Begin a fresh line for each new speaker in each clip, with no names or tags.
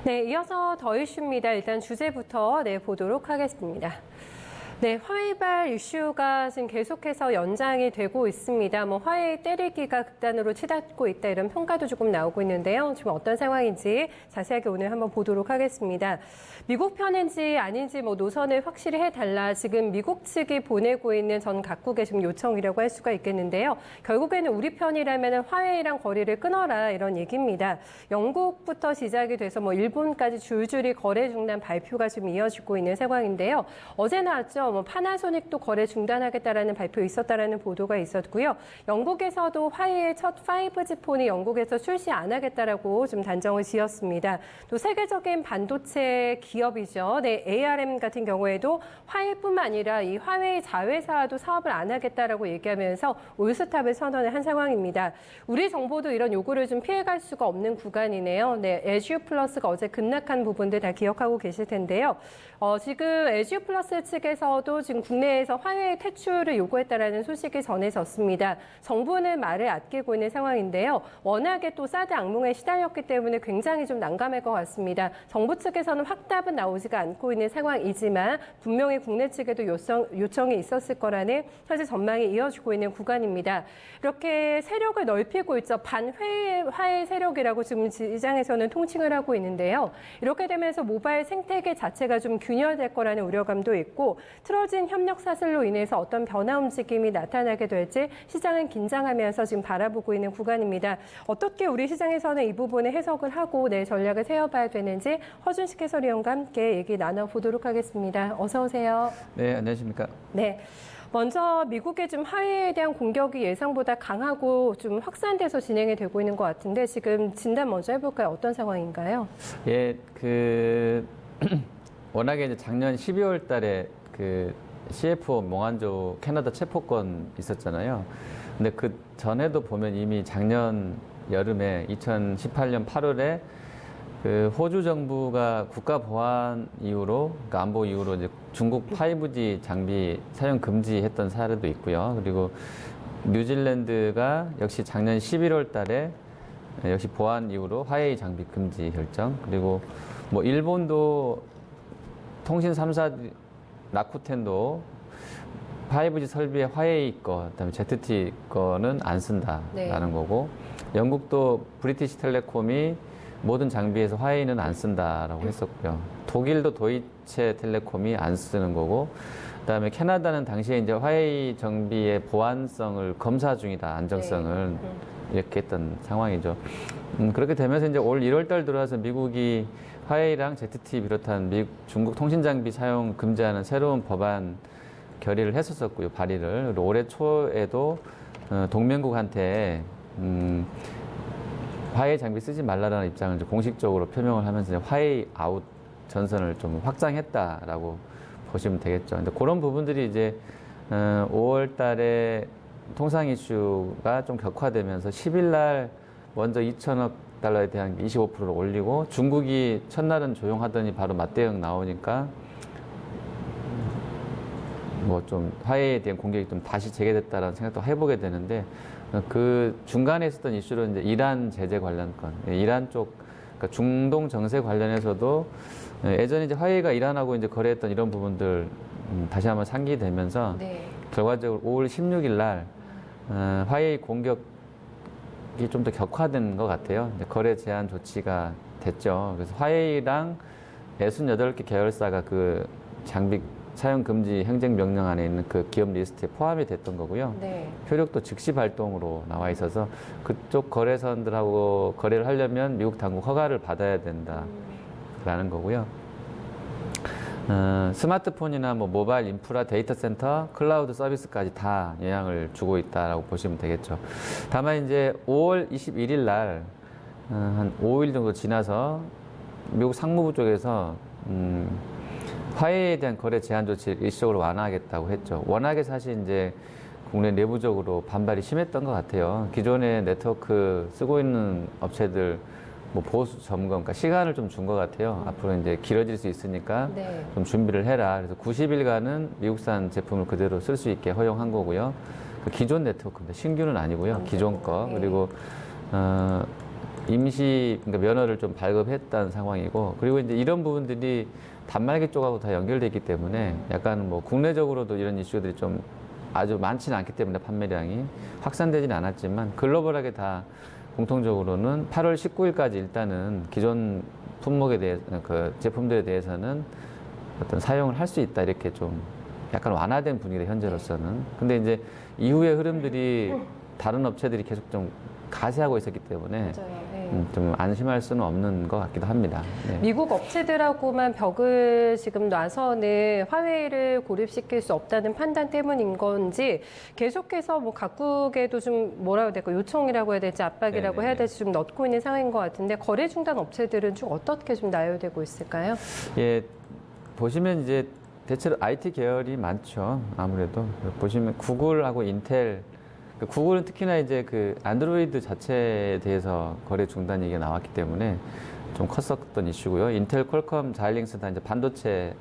네, 이어서 더 이슈입니다. 일단 주제부터 보도록 하겠습니다. 네, 화웨이발 이슈가 지금 계속해서 연장이 되고 있습니다. 화웨이 때리기가 극단으로 치닫고 있다 이런 평가도 조금 나오고 있는데요. 지금 어떤 상황인지 자세하게 오늘 한번 보도록 하겠습니다. 미국 편인지 아닌지 노선을 확실히 해달라 지금 미국 측이 보내고 있는 전 각국의 지금 요청이라고 할 수가 있겠는데요. 결국에는 우리 편이라면 화웨이랑 거리를 끊어라 이런 얘기입니다. 영국부터 시작이 돼서 일본까지 줄줄이 거래 중단 발표가 지금 이어지고 있는 상황인데요. 어제 나왔죠. 파나소닉도 거래 중단하겠다라는 발표 있었다라는 보도가 있었고요. 영국에서도 화웨이의 첫 5G 폰이 영국에서 출시 안 하겠다라고 좀 단정을 지었습니다. 또 세계적인 반도체 기업이죠. 네, ARM 같은 경우에도 화웨이뿐만 아니라 이 화웨이 자회사도 사업을 안 하겠다라고 얘기하면서 올스탑을 선언을 한 상황입니다. 우리 정부도 이런 요구를 좀 피해갈 수가 없는 구간이네요. 네, 에듀 플러스가 어제 급락한 부분들 다 기억하고 계실 텐데요. 지금 에듀 플러스 측에서도 지금 국내에서 화웨이 퇴출을 요구했다라는 소식이 전해졌습니다. 정부는 말을 아끼고 있는 상황인데요. 워낙에 또 사드 악몽에 시달렸기 때문에 굉장히 좀 난감할 것 같습니다. 정부 측에서는 확답은 나오지가 않고 있는 상황이지만 분명히 국내 측에도 요청이 있었을 거라는 현재 전망이 이어지고 있는 구간입니다. 이렇게 세력을 넓히고 있죠. 반화웨이 세력이라고 지금 시장에서는 통칭을 하고 있는데요. 이렇게 되면서 모바일 생태계 자체가 좀 균열될 거라는 우려감도 있고 틀어진 협력 사슬로 인해서 어떤 변화 움직임이 나타나게 될지 시장은 긴장하면서 지금 바라보고 있는 구간입니다. 어떻게 우리 시장에서는 이 부분을 해석을 하고 전략을 세워봐야 되는지 허준식 해설위원과 함께 얘기 나눠보도록 하겠습니다. 어서 오세요.
네, 안녕하십니까.
네. 먼저 미국의 좀 화웨이에 대한 공격이 예상보다 강하고 좀 확산돼서 진행이 되고 있는 것 같은데 지금 진단 먼저 해볼까요? 어떤 상황인가요?
예, 워낙에 이제 작년 12월 달에 CFO 몽환조 캐나다 체포건 있었잖아요. 근데 그 전에도 보면 이미 작년 여름에 2018년 8월에 호주 정부가 국가 보안 이유로, 그러니까 안보 이유로 이제 중국 5G 장비 사용 금지했던 사례도 있고요. 그리고 뉴질랜드가 역시 작년 11월 달에 역시 보안 이유로 화웨이 장비 금지 결정. 그리고 일본도 통신 3사 라쿠텐도 5G 설비에 화웨이 거, 그다음에 ZT 거는 안 쓴다라는 거고, 영국도 브리티시 텔레콤이 모든 장비에서 화웨이는 안 쓴다라고 했었고요. 독일도 도이체 텔레콤이 안 쓰는 거고, 그다음에 캐나다는 당시에 이제 화웨이 정비의 보안성을 검사 중이다, 안정성을 이렇게 했던 상황이죠. 그렇게 되면서 이제 올 1월 달 들어와서 미국이 화웨이랑 ZT 비롯한 중국 통신 장비 사용 금지하는 새로운 법안 결의를 했었고요, 발의를. 그리고 올해 초에도 동맹국한테 화웨이 장비 쓰지 말라라는 입장을 이제 공식적으로 표명을 하면서 이제 화웨이 아웃 전선을 좀 확장했다라고 보시면 되겠죠. 근데 그런 부분들이 이제 5월 달에 통상 이슈가 좀 격화되면서 10일 날 먼저 2천억 달러에 대한 25%를 올리고 중국이 첫날은 조용하더니 바로 맞대응 나오니까 좀 화웨이에 대한 공격이 좀 다시 재개됐다라는 생각도 해보게 되는데, 그 중간에 있었던 이슈로 이제 이란 제재 관련 건, 이란 쪽, 그러니까 중동 정세 관련해서도 예전에 이제 화웨이가 이란하고 이제 거래했던 이런 부분들 다시 한번 상기되면서 결과적으로 5월 16일 날 화웨이 공격이 좀 더 격화된 것 같아요. 이제 거래 제한 조치가 됐죠. 그래서 화웨이랑 68개 계열사가 그 장비 사용 금지 행정명령 안에 있는 그 기업 리스트에 포함이 됐던 거고요. 효력도 즉시 발동으로 나와 있어서 그쪽 거래선들하고 거래를 하려면 미국 당국 허가를 받아야 된다라는 거고요. 스마트폰이나 모바일 인프라, 데이터 센터, 클라우드 서비스까지 다 영향을 주고 있다라고 보시면 되겠죠. 다만 이제 5월 21일 날 한 5일 정도 지나서 미국 상무부 쪽에서 화웨이에 대한 거래 제한 조치를 일시적으로 완화하겠다고 했죠. 워낙에 사실 이제 국내 내부적으로 반발이 심했던 것 같아요. 기존의 네트워크 쓰고 있는 업체들 보수 점검, 그러니까 시간을 좀 준 것 같아요. 앞으로 이제 길어질 수 있으니까 좀 준비를 해라. 그래서 90일간은 미국산 제품을 그대로 쓸 수 있게 허용한 거고요. 그 기존 네트워크입니다. 신규는 아니고요. 기존 거. 그리고 임시 그러니까 면허를 좀 발급했다는 상황이고, 그리고 이제 이런 부분들이 단말기 쪽하고 다 연결돼 있기 때문에 약간 뭐 국내적으로도 이런 이슈들이 좀 아주 많지는 않기 때문에 판매량이 확산되지는 않았지만 글로벌하게 다 공통적으로는 8월 19일까지 일단은 기존 품목에 대해 그 제품들에 대해서는 어떤 사용을 할 수 있다, 이렇게 좀 약간 완화된 분위기다 현재로서는. 근데 이제 이후의 흐름들이 다른 업체들이 계속 좀 가세하고 있었기 때문에
맞아요. 네.
좀 안심할 수는 없는 것 같기도 합니다. 네.
미국 업체들하고만 벽을 지금 놔서는 화웨이를 고립시킬 수 없다는 판단 때문인 건지 계속해서 뭐 각국에도 좀 뭐라고 해야 될까, 요청이라고 해야 될지 압박이라고
네네네.
해야 될지 좀 넣고 있는 상황인 것 같은데, 거래 중단 업체들은 좀 어떻게 좀 나열되고 있을까요?
예, 보시면 이제 대체로 IT 계열이 많죠. 아무래도 보시면 구글하고 인텔, 구글은 특히나 이제 그 안드로이드 자체에 대해서 거래 중단 얘기가 나왔기 때문에 좀 컸었던 이슈고요. 인텔, 퀄컴, 자일링스 다 이제 반도체,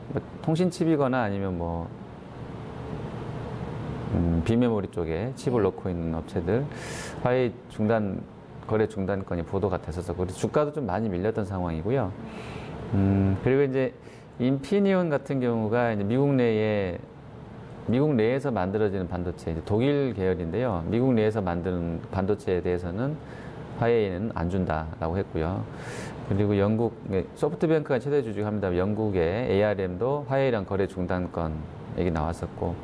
뭐 통신 칩이거나 아니면 뭐 비메모리 쪽에 칩을 넣고 있는 업체들 화웨이 중단, 거래 중단건이 보도가 됐었고, 그래서 주가도 좀 많이 밀렸던 상황이고요. 그리고 이제 인피니온 같은 경우가 이제 미국 내에서 만들어지는 반도체, 이제 독일 계열인데요. 미국 내에서 만드는 반도체에 대해서는 화웨이는 안 준다라고 했고요. 그리고 영국, 소프트뱅크가 최대 주주합니다. 영국의 ARM도 화웨이랑 거래 중단건 얘기 나왔었고,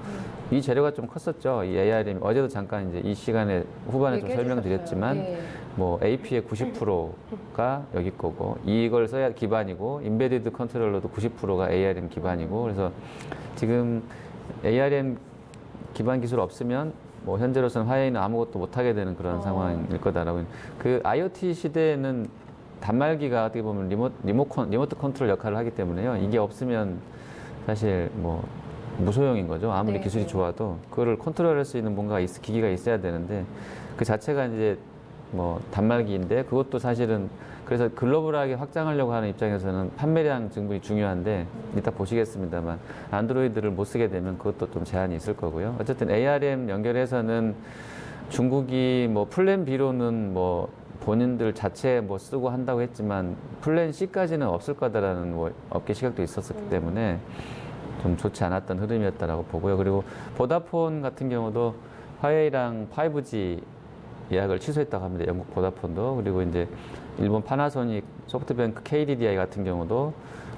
이 재료가 좀 컸었죠. 이 ARM, 어제도 잠깐 이제 이 시간에 후반에 좀 설명드렸지만,
네.
뭐 AP의 90%가 여기 거고, 이걸 써야 기반이고, 인베디드 컨트롤러도 90%가 ARM 기반이고, 그래서 지금 ARM 기반 기술 없으면 뭐 현재로서는 화웨이는 아무것도 못하게 되는 그런 상황일 거다라고. 그 IoT 시대에는 단말기가 어떻게 보면 리모트 컨트롤 역할을 하기 때문에요. 이게 없으면 사실 뭐 무소용인 거죠. 아무리
네.
기술이 좋아도 그거를 컨트롤할 수 있는 뭔가 기기가 있어야 되는데, 그 자체가 이제 뭐 단말기인데, 그것도 사실은 그래서 글로벌하게 확장하려고 하는 입장에서는 판매량 증분이 중요한데, 이따 보시겠습니다만 안드로이드를 못 쓰게 되면 그것도 좀 제한이 있을 거고요. 어쨌든 ARM 연결해서는 중국이 뭐 플랜 B로는 뭐 본인들 자체 뭐 쓰고 한다고 했지만 플랜 C까지는 없을 거다라는 뭐 업계 시각도 있었기 때문에 좀 좋지 않았던 흐름이었다라고 보고요. 그리고 보다폰 같은 경우도 화웨이랑 5G 예약을 취소했다고 합니다. 영국 보다폰도. 그리고 이제 일본 파나소닉, 소프트뱅크, KDDI 같은 경우도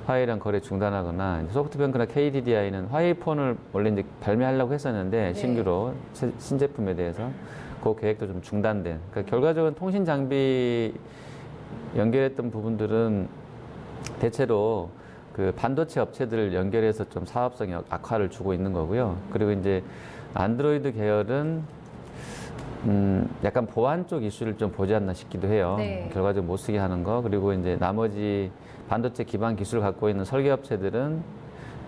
화웨이랑 거래 중단하거나, 소프트뱅크나 KDDI는 화웨이 폰을 원래 이제 발매하려고 했었는데, 신규로 신제품에 대해서 그 계획도 좀 중단된. 그러니까 결과적으로 통신 장비 연결했던 부분들은 대체로 그 반도체 업체들을 연결해서 좀 사업성에 악화를 주고 있는 거고요. 그리고 이제 안드로이드 계열은 약간 보안 쪽 이슈를 좀 보지 않나 싶기도 해요.
네.
결과적으로 못 쓰게 하는 거. 그리고 이제 나머지 반도체 기반 기술을 갖고 있는 설계 업체들은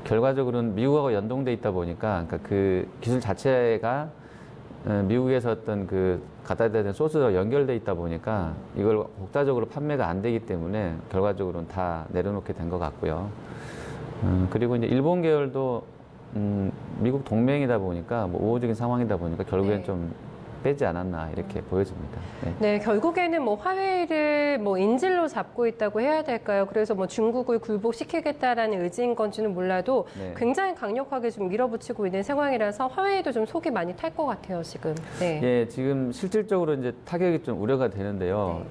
결과적으로는 미국하고 연동돼 있다 보니까, 그러니까 그 기술 자체가 미국에서 어떤 그 갖다 대야 되는 소스와 연결돼 있다 보니까 이걸 국가적으로 판매가 안 되기 때문에 결과적으로는 다 내려놓게 된 것 같고요. 그리고 이제 일본 계열도 미국 동맹이다 보니까 뭐 우호적인 상황이다 보니까 결국엔 좀 빼지 않았나 이렇게 보여집니다. 네.
네, 결국에는 뭐 화웨이를 뭐 인질로 잡고 있다고 해야 될까요? 그래서 뭐 중국을 굴복시키겠다라는 의지인 건지는 몰라도
네.
굉장히 강력하게 좀 밀어붙이고 있는 상황이라서 화웨이도 좀 속이 많이 탈 것 같아요, 지금. 네.
예, 지금 실질적으로 이제 타격이 좀 우려가 되는데요.
네.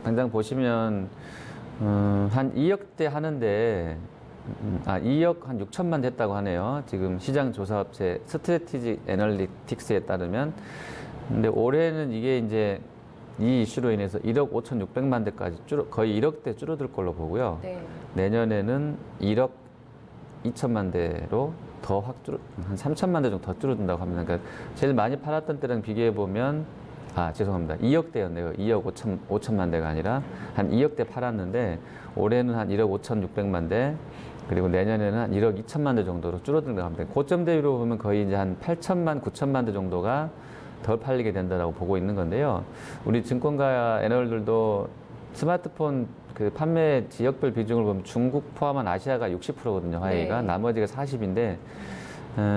당장 보시면 한 2억대 하는데 2억 한 6천만 됐다고 하네요. 지금 시장 조사업체 스트래티지 애널리틱스에 따르면. 근데 올해는 이게 이제 이 이슈로 인해서 1억 5,600만 대까지 거의 1억대 줄어들 걸로 보고요.
네.
내년에는 1억 2천만 대로 더 확 한 3천만 대 정도 더 줄어든다고 합니다. 그러니까 제일 많이 팔았던 때랑 비교해 보면, 죄송합니다. 2억대였네요. 2억 5천만 대가 아니라 한 2억대 팔았는데 올해는 한 1억 5,600만 대, 그리고 내년에는 한 1억 2천만 대 정도로 줄어든다고 합니다. 고점 대비로 보면 거의 이제 한 8천만, 9천만 대 정도가 덜 팔리게 된다고 보고 있는 건데요. 우리 증권가 애널들도 스마트폰 그 판매 지역별 비중을 보면 중국 포함한 아시아가 60%거든요, 화웨이가.
네.
나머지가 40인데,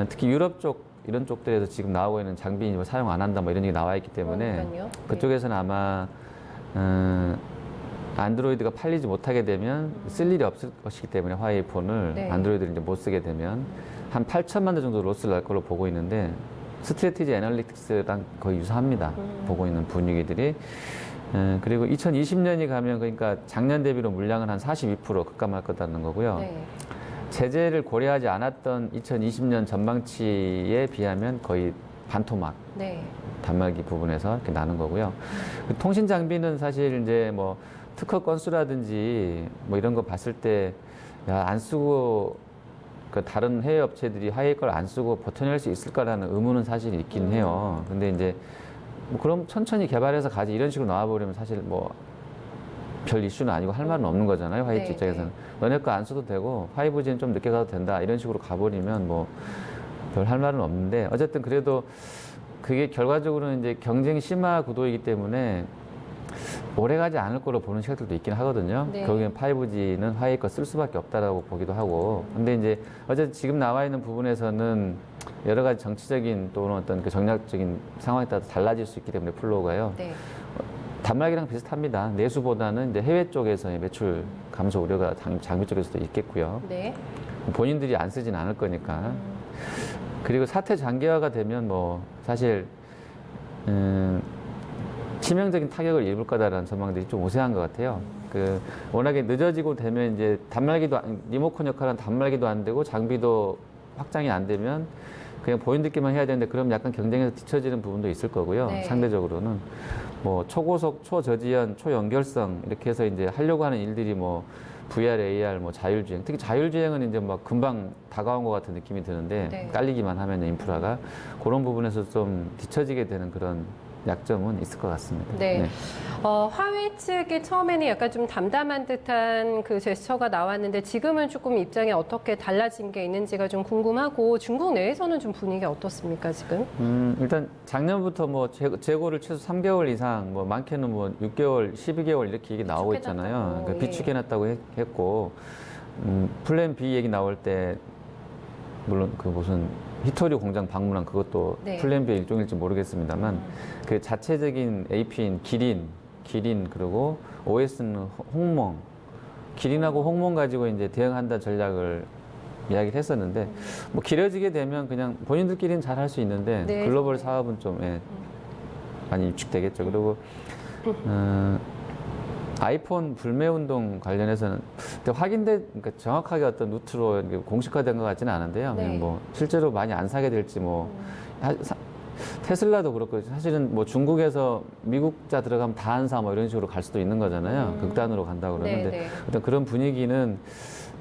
특히 유럽 쪽, 이런 쪽들에서 지금 나오고 있는 장비 뭐 사용 안 한다 뭐 이런 얘기 나와 있기 때문에
그러니까요. 네.
그쪽에서는 아마 안드로이드가 팔리지 못하게 되면 쓸 일이 없을 것이기 때문에 화웨이 폰을
네.
안드로이드를 이제 못 쓰게 되면 한 8천만 대 정도 로스를 날 걸로 보고 있는데 스트래티지 애널리틱스랑 거의 유사합니다. 보고 있는 분위기들이. 그리고 2020년이 가면 그러니까 작년 대비로 물량은 한 42% 급감할 거다는 거고요.
네.
제재를 고려하지 않았던 2020년 전망치에 비하면 거의 반토막.
네.
단말기 부분에서 이렇게 나는 거고요. 그 통신 장비는 사실 이제 뭐 특허 건수라든지 뭐 이런 거 봤을 때, 야, 안 쓰고, 그 다른 해외 업체들이 화웨이 걸 안 쓰고 버텨낼 수 있을까라는 의문은 사실 있긴 해요. 근데 이제 뭐 그럼 천천히 개발해서 가지 이런 식으로 나와버리면 사실 뭐 별 이슈는 아니고 할 말은 없는 거잖아요. 화웨이
네,
입장에서는. 너네 거 안 써도 되고 5G는 좀 늦게 가도 된다. 이런 식으로 가버리면 뭐 별 할 말은 없는데 어쨌든 그래도 그게 결과적으로는 이제 경쟁 심화 구도이기 때문에 오래 가지 않을 거로 보는 시각들도 있긴 하거든요.
네.
결국엔 5G는 화웨이 거 쓸 수밖에 없다라고 보기도 하고. 근데 이제 어쨌든 지금 나와 있는 부분에서는 여러 가지 정치적인 또는 어떤 그 정략적인 상황에 따라 달라질 수 있기 때문에 플로우가요.
네.
단말기랑 비슷합니다. 내수보다는 이제 해외 쪽에서의 매출 감소 우려가 장비 쪽에서도 있겠고요.
네.
본인들이 안 쓰진 않을 거니까. 그리고 사태 장기화가 되면 뭐 사실 치명적인 타격을 입을 거다라는 전망들이 좀 우세한 것 같아요. 그 워낙에 늦어지고 되면 이제 단말기도 리모컨 역할은 단말기도 안 되고 장비도 확장이 안 되면 그냥 본인들끼리만 해야 되는데 그럼 약간 경쟁에서 뒤처지는 부분도 있을 거고요.
네.
상대적으로는 뭐 초고속, 초저지연, 초연결성 이렇게 해서 이제 하려고 하는 일들이 뭐 VR, AR, 뭐 자율주행. 특히 자율주행은 이제 막 금방 다가온 것 같은 느낌이 드는데
네.
깔리기만 하면 인프라가 그런 부분에서 좀 뒤처지게 되는 그런 약점은 있을 것 같습니다.
네. 화웨이 측이 처음에는 약간 좀 담담한 듯한 그 제스처가 나왔는데 지금은 조금 입장이 어떻게 달라진 게 있는지가 좀 궁금하고 중국 내에서는 좀 분위기가 어떻습니까, 지금?
일단 작년부터 뭐 재고를 최소 3개월 이상, 뭐 많게는 뭐 6개월, 12개월 이렇게 얘기 나오고 있잖아요.
비축해놨다고,
그 비축해놨다고 했고, 플랜 B 얘기 나올 때 물론 그 무슨 히토리 공장 방문한 그것도
네.
플랜 B의 일종일지 모르겠습니다만 그 자체적인 AP인 기린 그리고 OS는 홍몽, 기린하고 홍몽 가지고 이제 대응한다 전략을 이야기를 했었는데 뭐 길어지게 되면 그냥 본인들끼리는 잘 할 수 있는데
네.
글로벌 사업은 좀 많이 위축되겠죠. 그리고 아이폰 불매 운동 관련해서는 그러니까 정확하게 어떤 루트로 이렇게 공식화된 것 같지는 않은데요.
네.
그냥 뭐 실제로 많이 안 사게 될지 뭐 테슬라도 그렇고 사실은 뭐 중국에서 미국자 들어가면 다 안 사 뭐 이런 식으로 갈 수도 있는 거잖아요. 극단으로 간다고 그러는데
네.
어떤 그런 분위기는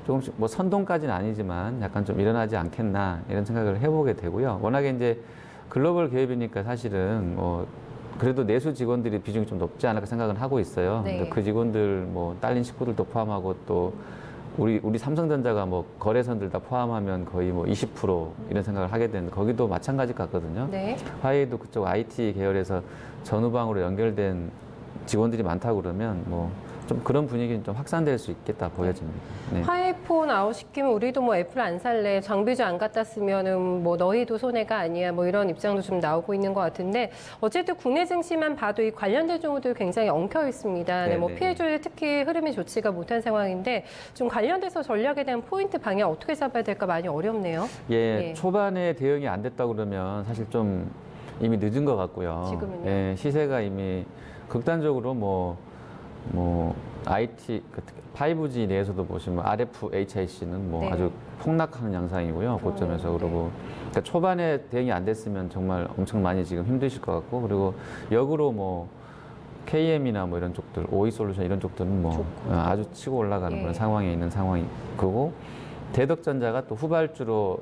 조금씩 뭐 선동까지는 아니지만 약간 좀 일어나지 않겠나 이런 생각을 해보게 되고요. 워낙에 이제 글로벌 기업이니까 사실은 뭐 그래도 내수 직원들이 비중이 좀 높지 않을까 생각은 하고 있어요.
네.
근데 그 직원들 뭐 딸린 식구들도 포함하고 또 우리 삼성전자가 뭐 거래선들 다 포함하면 거의 뭐 20% 이런 생각을 하게 되는데 거기도 마찬가지 같거든요.
네.
화웨이도 그쪽 IT 계열에서 전후방으로 연결된 직원들이 많다고 그러면 뭐 좀 그런 분위기는 좀 확산될 수 있겠다 보여집니다. 네.
화웨이폰 아웃시키면 우리도 뭐 애플 안 살래, 장비주 안 갖다 쓰면은 뭐 너희도 손해가 아니야, 뭐 이런 입장도 좀 나오고 있는 것 같은데 어쨌든 국내 증시만 봐도 이 관련된 종목들 굉장히 엉켜 있습니다. 네, 뭐
네네.
피해주의 특히 흐름이 좋지가 못한 상황인데 좀 관련돼서 전략에 대한 포인트 방향 어떻게 잡아야 될까 많이 어렵네요.
예,
네.
초반에 대응이 안 됐다 그러면 사실 좀 이미 늦은 것 같고요.
지금은요?
예, 시세가 이미 극단적으로 뭐 IT, 5G 내에서도 보시면 RFHIC는 뭐
네.
아주 폭락하는 양상이고요. 고점에서.
네.
그러고 그러니까 초반에 대응이 안 됐으면 정말 엄청 많이 지금 힘드실 것 같고 그리고 역으로 뭐 KM이나 뭐 이런 쪽들, OE솔루션 이런 쪽들은 뭐
좋고.
아주 치고 올라가는
예.
그런 상황에 있는 상황이고 대덕전자가 또 후발주로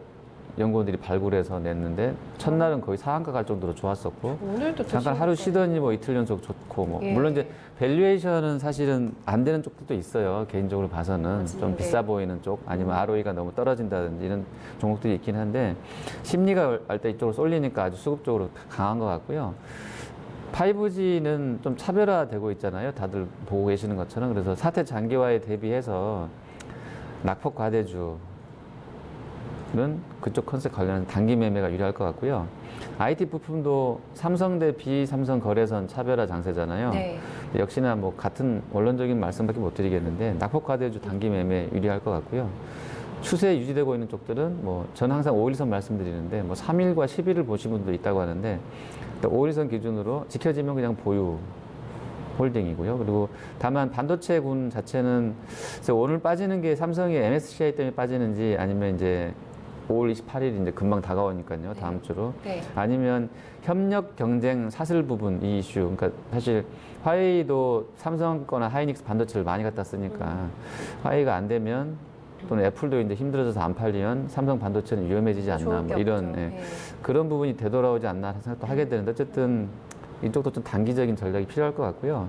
연구원들이 발굴해서 냈는데 첫날은 거의 상한가 갈 정도로 좋았었고
오늘도 또
잠깐 하루
신고가
쉬더니 뭐 이틀 연속 좋고 뭐
예.
물론 이제 밸류에이션은 사실은 안 되는 쪽들도 있어요. 개인적으로 봐서는 좀
네.
비싸 보이는 쪽 아니면 ROE가 너무 떨어진다든지 이런 종목들이 있긴 한데 심리가 알 때 이쪽으로 쏠리니까 아주 수급적으로 강한 것 같고요. 5G는 좀 차별화되고 있잖아요. 다들 보고 계시는 것처럼. 그래서 사태 장기화에 대비해서 낙폭 과대주 그쪽 컨셉 관련한 단기 매매가 유리할 것 같고요. IT 부품도 삼성 대 비삼성 거래선 차별화 장세잖아요.
네.
역시나 뭐 같은 원론적인 말씀밖에 못 드리겠는데 낙폭 과대주 단기 매매 유리할 것 같고요. 추세 유지되고 있는 쪽들은 뭐 저는 항상 5일선 말씀드리는데 뭐 3일과 10일을 보신 분도 있다고 하는데 5일선 기준으로 지켜지면 그냥 보유 홀딩이고요. 그리고 다만 반도체군 자체는 오늘 빠지는 게 삼성이 MSCI 때문에 빠지는지 아니면 이제 5월 28일 이제 금방 다가오니까요. 다음 주로.
네.
아니면 협력 경쟁 사슬 부분 이 이슈. 그러니까 사실 화웨이도 삼성 거나 하이닉스 반도체를 많이 갖다 쓰니까 화웨이가 안 되면 또는 애플도 이제 힘들어져서 안 팔리면 삼성 반도체는 위험해지지 않나 뭐 이런 그런 부분이 되돌아오지 않나 생각도 하게 되는데 어쨌든 이쪽도 좀 단기적인 전략이 필요할 것 같고요.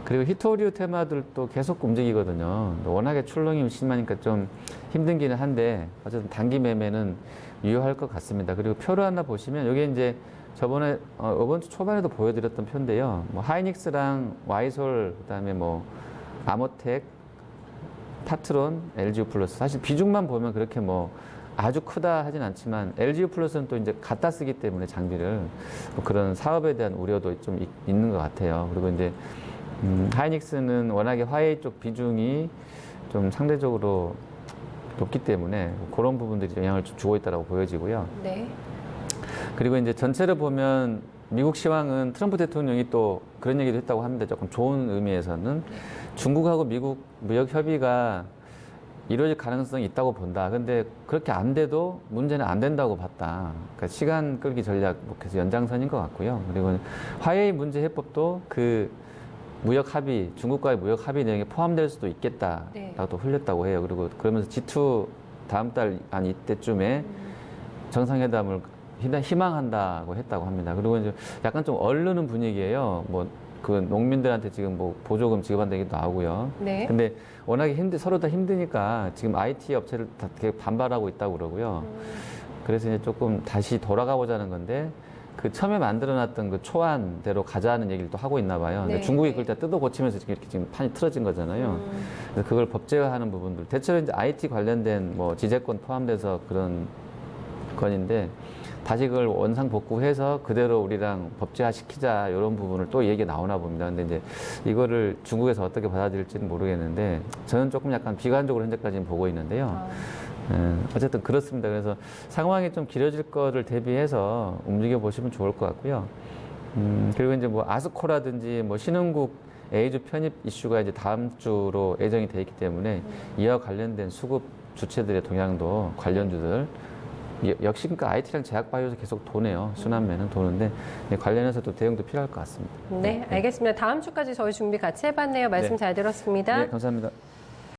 그리고 히토류 테마들도 계속 움직이거든요. 워낙에 출렁임이 심하니까 좀 힘든기는 한데 어쨌든 단기 매매는 유효할 것 같습니다. 그리고 표를 하나 보시면 여기 이제 저번에 이번 주 초반에도 보여드렸던 표인데요. 뭐 하이닉스랑 와이솔 그다음에 뭐 아모텍, 파트론, LGU 플러스 사실 비중만 보면 그렇게 뭐 아주 크다 하진 않지만 LGU 플러스는 또 이제 갖다 쓰기 때문에 장비를 뭐 그런 사업에 대한 우려도 좀 있는 것 같아요. 그리고 이제 하이닉스는 워낙에 화웨이 쪽 비중이 좀 상대적으로 높기 때문에 그런 부분들이 영향을 좀 주고 있다고 보여지고요.
네.
그리고 이제 전체를 보면 미국 시황은 트럼프 대통령이 또 그런 얘기도 했다고 합니다. 조금 좋은 의미에서는 중국하고 미국 무역 협의가 이루어질 가능성이 있다고 본다. 근데 그렇게 안 돼도 문제는 안 된다고 봤다. 그러니까 시간 끌기 전략 뭐 그래서 연장선인 것 같고요. 그리고 화웨이 문제 해법도 그 무역 합의, 중국과의 무역 합의 내용에 포함될 수도 있겠다라고
네.
또 흘렸다고 해요. 그리고 그러면서 G2 다음 달 한 이때쯤에 정상회담을 희망한다고 했다고 합니다. 그리고 이제 약간 좀 얼르는 분위기예요. 뭐 그 농민들한테 지금 뭐 보조금 지급한다 얘기도 나오고요.
네.
근데 워낙에 서로 다 힘드니까 지금 IT 업체를 다 되게 반발하고 있다고 그러고요. 그래서 이제 조금 다시 돌아가 보자는 건데 그 처음에 만들어놨던 그 초안대로 가자는 얘기를 또 하고 있나 봐요. 근데
네.
중국이 그걸 다 뜯어 고치면서 이렇게 지금 판이 틀어진 거잖아요. 그래서 그걸 법제화하는 부분들. 대체로 이제 IT 관련된 뭐 지재권 포함돼서 그런 건인데 다시 그걸 원상 복구해서 그대로 우리랑 법제화 시키자 이런 부분을 또 얘기가 나오나 봅니다. 근데 이제 이거를 중국에서 어떻게 받아들일지는 모르겠는데 저는 조금 약간 비관적으로 현재까지는 보고 있는데요. 어쨌든 그렇습니다. 그래서 상황이 좀 길어질 거를 대비해서 움직여 보시면 좋을 것 같고요. 그리고 이제 뭐 아스코라든지 뭐 신흥국 A주 편입 이슈가 이제 다음 주로 예정이 돼 있기 때문에 이와 관련된 수급 주체들의 동향도 관련주들 역시 그러니까 IT랑 제약바이오에서 계속 도네요. 순환매는 도는데 관련해서 또 대응도 필요할 것 같습니다.
네, 알겠습니다. 다음 주까지 저희 준비 같이 해봤네요. 말씀
네.
잘 들었습니다.
네, 감사합니다.